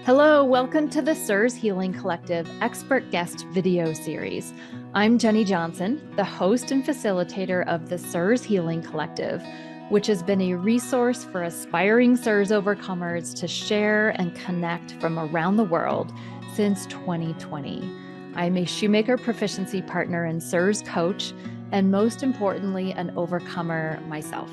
Hello, welcome to the CIRS Healing Collective Expert Guest Video Series. I'm Jenny Johnson, the host and facilitator of the CIRS Healing Collective, which has been a resource for aspiring CIRS overcomers to share and connect from around the world since 2020. I'm a shoemaker proficiency partner and CIRS coach, and most importantly, an overcomer myself.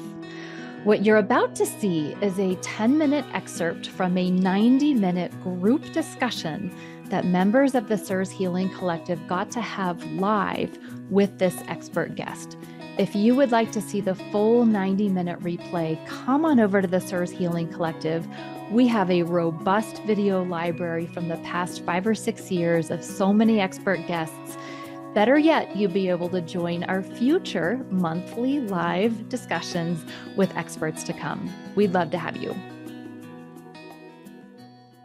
What you're about to see is a 10-minute excerpt from a 90-minute group discussion that members of the CIRS Healing Collective got to have live with this expert guest. If you would like to see the full 90-minute replay, come on over to the CIRS Healing Collective. We have a robust video library from the past 5 or 6 years of so many expert guests. Better yet, you'll be able to join our future monthly live discussions with experts to come. We'd love to have you.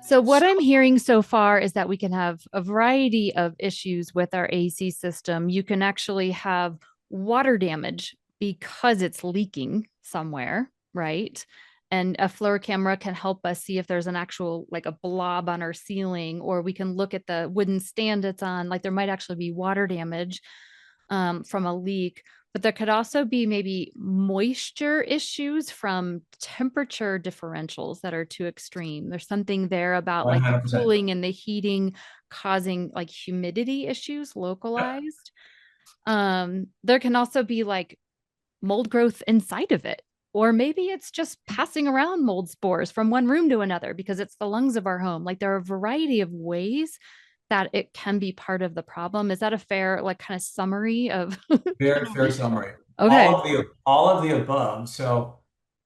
So what I'm hearing so far is that we can have a variety of issues with our AC system. You can actually have water damage because it's leaking somewhere, right? And a FLIR camera can help us see if there's an actual, like a blob on our ceiling, or we can look at the wooden stand it's on, like there might actually be water damage from a leak. But there could also be maybe moisture issues from temperature differentials that are too extreme. There's something there about like the 100%. cooling and the heating causing like humidity issues localized. There can also be like mold growth inside of it. Or maybe it's just passing around mold spores from one room to another because it's the lungs of our home. Like there are a variety of ways that it can be part of the problem. Is that a fair, like, kind of summary of? Very fair summary. Okay. All of the above. So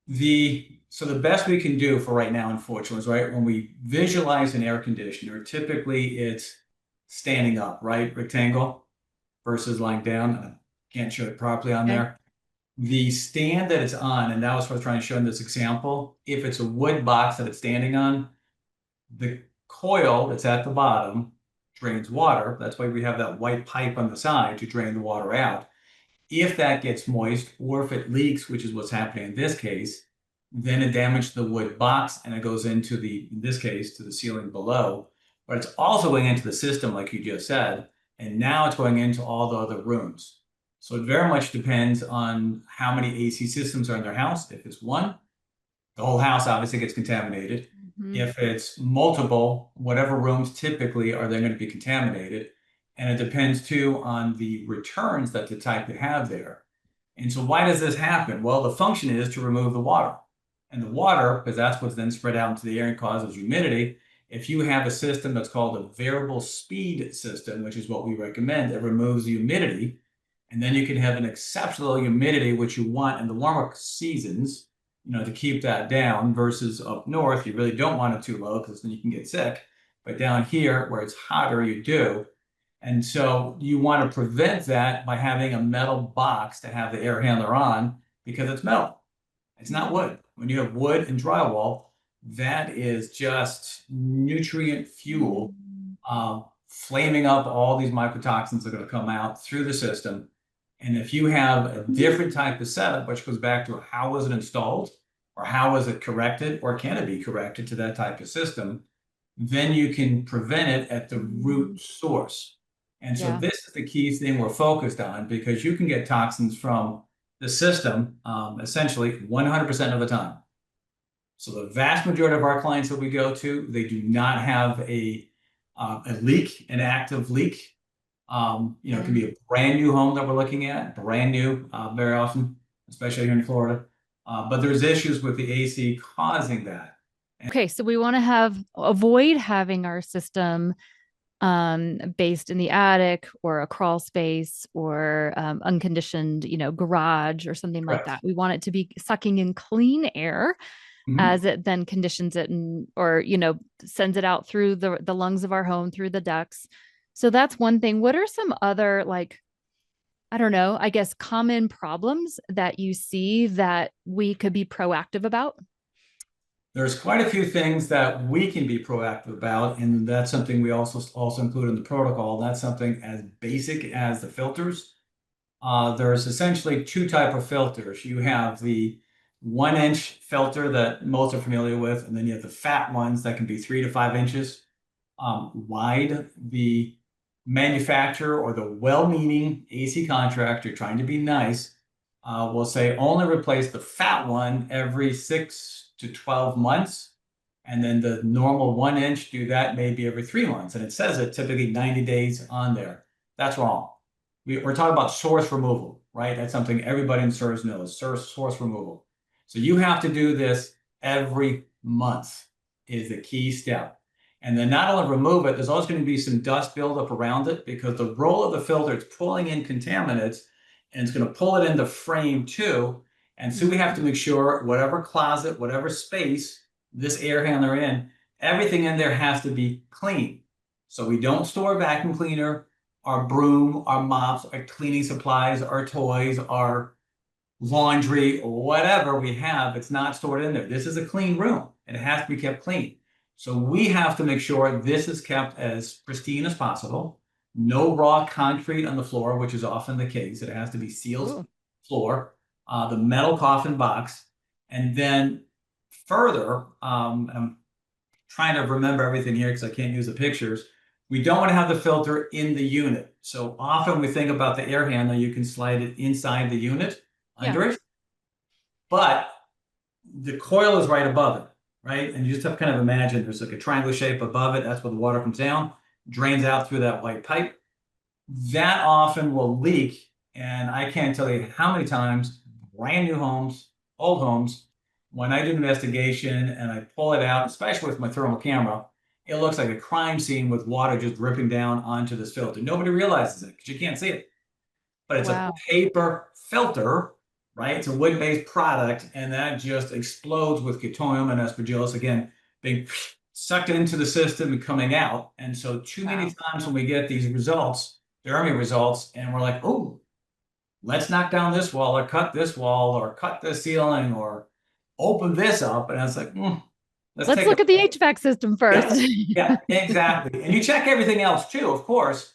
the best we can do for right now, unfortunately, is right when we visualize an air conditioner, typically it's standing up, right? Rectangle versus lying down. I can't show it properly on Okay. there. The stand that it's on, and that was what I was trying to show in this example. If it's a wood box that it's standing on, the coil that's at the bottom drains water. That's why we have that white pipe on the side to drain the water out. If that gets moist or if it leaks, which is what's happening in this case, then it damages the wood box and it goes into in this case, to the ceiling below. But it's also going into the system, like you just said, and now it's going into all the other rooms. So it very much depends on how many AC systems are in their house. If it's one, the whole house obviously gets contaminated. Mm-hmm. If it's multiple, whatever rooms typically are then going to be contaminated. And it depends too on the returns that the type you have there. And so why does this happen? Well, the function is to remove the water. And the water, because that's what's then spread out into the air and causes humidity. If you have a system that's called a variable speed system, which is what we recommend, it removes the humidity. And then you can have an exceptional humidity, which you want in the warmer seasons, to keep that down, versus up north, you really don't want it too low because then you can get sick. But down here where it's hotter, you do. And so you want to prevent that by having a metal box to have the air handler on because it's metal. It's not wood. When you have wood and drywall, that is just nutrient fuel, flaming up all these mycotoxins that are going to come out through the system. And if you have a different type of setup, which goes back to how was it installed, or how was it corrected, or can it be corrected to that type of system, then you can prevent it at the root source. And so Yeah. this is the key thing we're focused on, because you can get toxins from the system essentially 100% of the time. So the vast majority of our clients that we go to, they do not have a leak, an active leak. It can be a brand new home that we're looking at, brand new, very often, especially here in Florida. But there's issues with the AC causing that. Okay, so we want to avoid having our system based in the attic or a crawl space or unconditioned, garage or something like Correct. that. We want it to be sucking in clean air as it then conditions it or sends it out through the lungs of our home, through the ducts. So that's one thing. What are some other, like, I don't know, I guess, common problems that you see that we could be proactive about? There's quite a few things that we can be proactive about, and that's something we also include in the protocol. That's something as basic as the filters. There's essentially two type of filters. You have the 1-inch filter that most are familiar with, and then you have the fat ones that can be 3 to 5 inches wide. The manufacturer or the well-meaning AC contractor trying to be nice will say only replace the fat one every 6 to 12 months. And then the normal 1-inch, do that maybe every 3 months. And it says it typically 90 days on there. That's wrong. We're talking about source removal, right? That's something everybody in CIRS knows, source removal. So you have to do this every month is the key step. And then not only remove it, there's always going to be some dust buildup around it because the role of the filter, it's pulling in contaminants and it's going to pull it in the frame too. And so we have to make sure whatever closet, whatever space this air handler in, everything in there has to be clean. So we don't store a vacuum cleaner, our broom, our mops, our cleaning supplies, our toys, our laundry, whatever we have, it's not stored in there. This is a clean room and it has to be kept clean. So we have to make sure this is kept as pristine as possible. No raw concrete on the floor, which is often the case. It has to be sealed floor, the metal coffin box, and then further, I'm trying to remember everything here because I can't use the pictures. We don't want to have the filter in the unit. So often we think about the air handler, you can slide it inside the unit, under it, but the coil is right above it, right? And you just have to kind of imagine there's like a triangle shape above it. That's where the water comes down, drains out through that white pipe. That often will leak. And I can't tell you how many times, brand new homes, old homes, when I do an investigation and I pull it out, especially with my thermal camera, it looks like a crime scene with water just dripping down onto this filter. Nobody realizes it because you can't see it. But it's a paper filter, right? It's a wood-based product, and that just explodes with ketonium and aspergillus, again, being sucked into the system and coming out. And so too many times when we get these results, Jeremy results, and we're like, oh, let's knock down this wall or cut this wall or cut the ceiling or open this up. And I was like, let's look at the HVAC system first. Yeah, exactly. And you check everything else too, of course,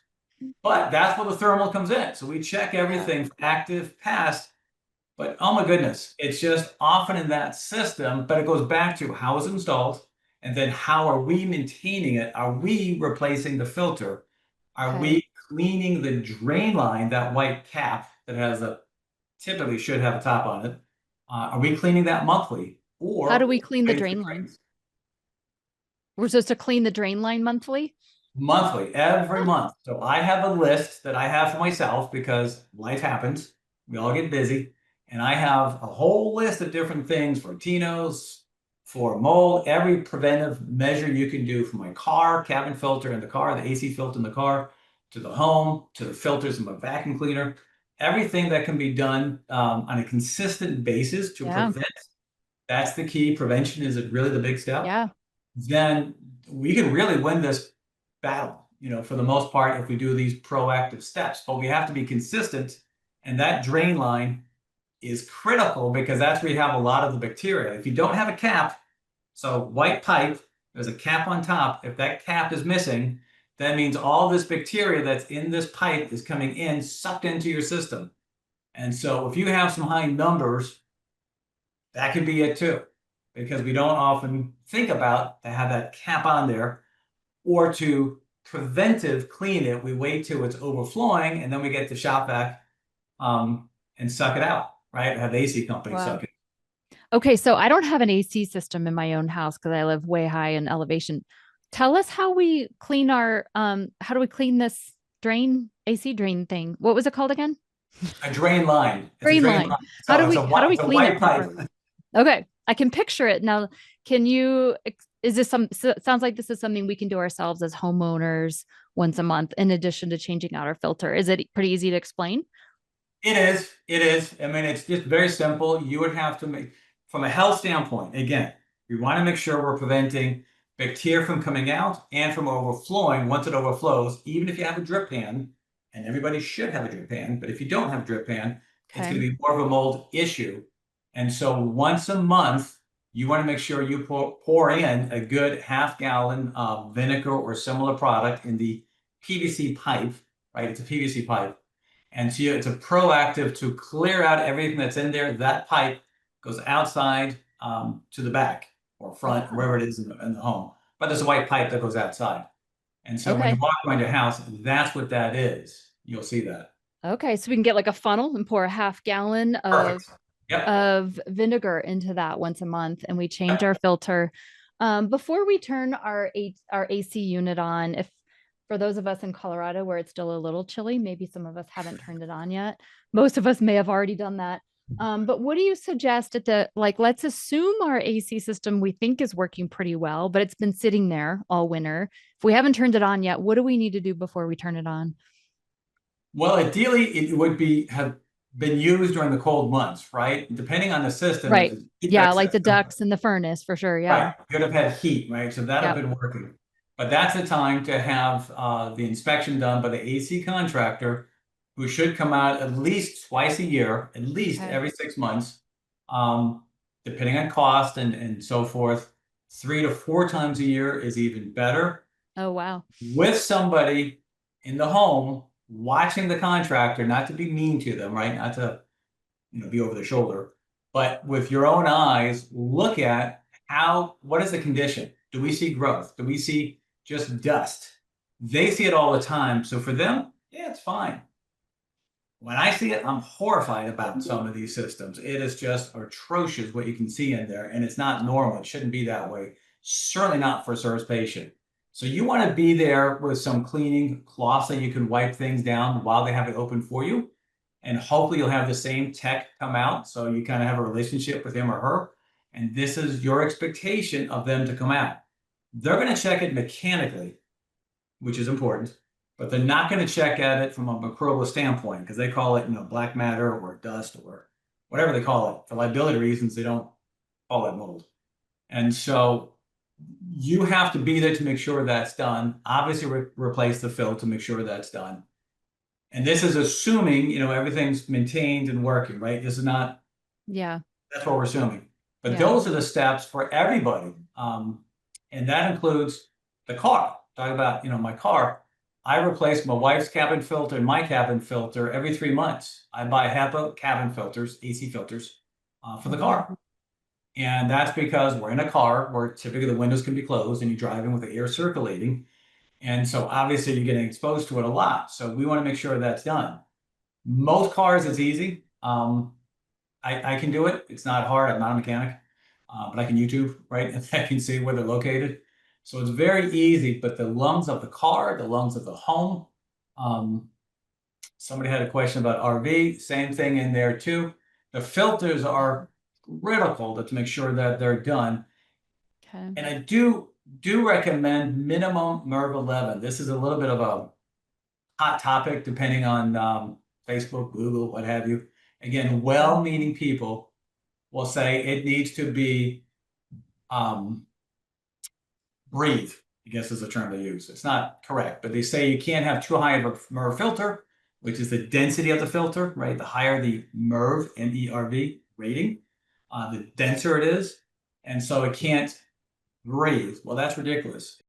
but that's where the thermal comes in. So we check everything active, past, but oh my goodness, it's just often in that system, but it goes back to how is it installed? And then how are we maintaining it? Are we replacing the filter? Are we cleaning the drain line, that white cap that has typically should have a top on it? Are we cleaning that monthly? Or how do we clean the drain line? We're supposed to clean the drain line monthly? Monthly, every month. So I have a list that I have for myself because life happens. We all get busy. And I have a whole list of different things for Tinos, for mold, every preventive measure you can do for my car, cabin filter in the car, the AC filter in the car, to the home, to the filters in my vacuum cleaner, everything that can be done on a consistent basis to prevent. That's the key. Prevention is really the big step. Yeah. Then we can really win this battle, for the most part, if we do these proactive steps. But we have to be consistent, and that drain line is critical because that's where you have a lot of the bacteria. If you don't have a cap, so white pipe, there's a cap on top. If that cap is missing, that means all this bacteria that's in this pipe is coming in, sucked into your system. And so if you have some high numbers, that could be it too, because we don't often think about to have that cap on there, or to preventive clean it. We wait till it's overflowing and then we get the shop vac and suck it out, right? Have AC companies suck it. Okay, so I don't have an AC system in my own house because I live way high in elevation. Tell us how we clean our, how do we clean this AC drain thing? What was it called again? A drain line. Drain line. So how do we clean it properly? Okay, I can picture it. Now, sounds like this is something we can do ourselves as homeowners once a month, in addition to changing out our filter. Is it pretty easy to explain? It is. I mean, it's just very simple. You would have to make, from a health standpoint, again, we want to make sure we're preventing bacteria from coming out and from overflowing. Once it overflows, even if you have a drip pan, and everybody should have a drip pan, but if you don't have a drip pan, it's going to be more of a mold issue. And so once a month, you want to make sure you pour in a good half-gallon of vinegar or similar product in the PVC pipe, right? It's a PVC pipe. And so it's a proactive to clear out everything that's in there. That pipe goes outside to the back or front, Oh, wherever it is in the home. But there's a white pipe that goes outside. And so when you okay. walk around your house, that's what that is. You'll see that. Okay. So we can get like a funnel and pour a half gallon Perfect. Yep. of vinegar into that once a month, and we change Yep. our filter. Before we turn our AC unit on, if for those of us in Colorado where it's still a little chilly, maybe some of us haven't turned it on yet. Most of us may have already done that. But what do you suggest at the like? Let's assume our AC system we think is working pretty well, but it's been sitting there all winter. If we haven't turned it on yet, what do we need to do before we turn it on? Well, ideally, it would have been used during the cold months, right? Depending on the system, if Right. it's a Yeah, HVAC like the system, ducts in the furnace for sure. Yeah. right, you'd have had heat, right? So that'd have Yep. been working. But that's the time to have the inspection done by the AC contractor, who should come out at least twice a year, at least Okay. every 6 months, um, depending on cost and so forth. 3 to 4 times a year is even better, Oh, wow. with somebody in the home watching the contractor, not to be mean to them, right? Not to, be over their shoulder, but with your own eyes, look at what is the condition? Do we see growth? Do we see just dust? They see it all the time. So for them, yeah, it's fine. When I see it, I'm horrified about some of these systems. It is just atrocious what you can see in there, and it's not normal. It shouldn't be that way. Certainly not for a CIRS patient. So you want to be there with some cleaning cloths that you can wipe things down while they have it open for you. And hopefully you'll have the same tech come out, so you kind of have a relationship with him or her. And this is your expectation of them to come out. They're going to check it mechanically, which is important, but they're not going to check at it from a microbial standpoint, because they call it, black matter or dust or whatever they call it. For liability reasons, they don't call it mold. And so you have to be there to make sure that's done. Obviously, replace the filter to make sure that's done. And this is assuming, everything's maintained and working, right? This is not, Yeah. that's what we're assuming. But Yeah. those are the steps for everybody. And that includes the car. Talk about, my car. I replace my wife's cabin filter and my cabin filter every 3 months. I buy HEPA cabin filters, AC filters, for the car. And that's because we're in a car where typically the windows can be closed and you're driving with the air circulating. And so obviously you're getting exposed to it a lot. So we want to make sure that's done. Most cars, it's easy. I can do it. It's not hard. I'm not a mechanic, but I can YouTube, right? And I can see where they're located. So it's very easy, but the lungs of the car, the lungs of the home. Somebody had a question about RV, same thing in there too. The filters are critical to make sure that they're done. Okay. And I do recommend minimum MERV 11. This is a little bit of a hot topic depending on Facebook, Google, what have you. Again, well-meaning people will say it needs to be breathe, I guess is the term they use. It's not correct, but they say you can't have too high of a MERV filter, which is the density of the filter, right? The higher the MERV, MERV rating, the denser it is. And so it can't breathe. Well, that's ridiculous.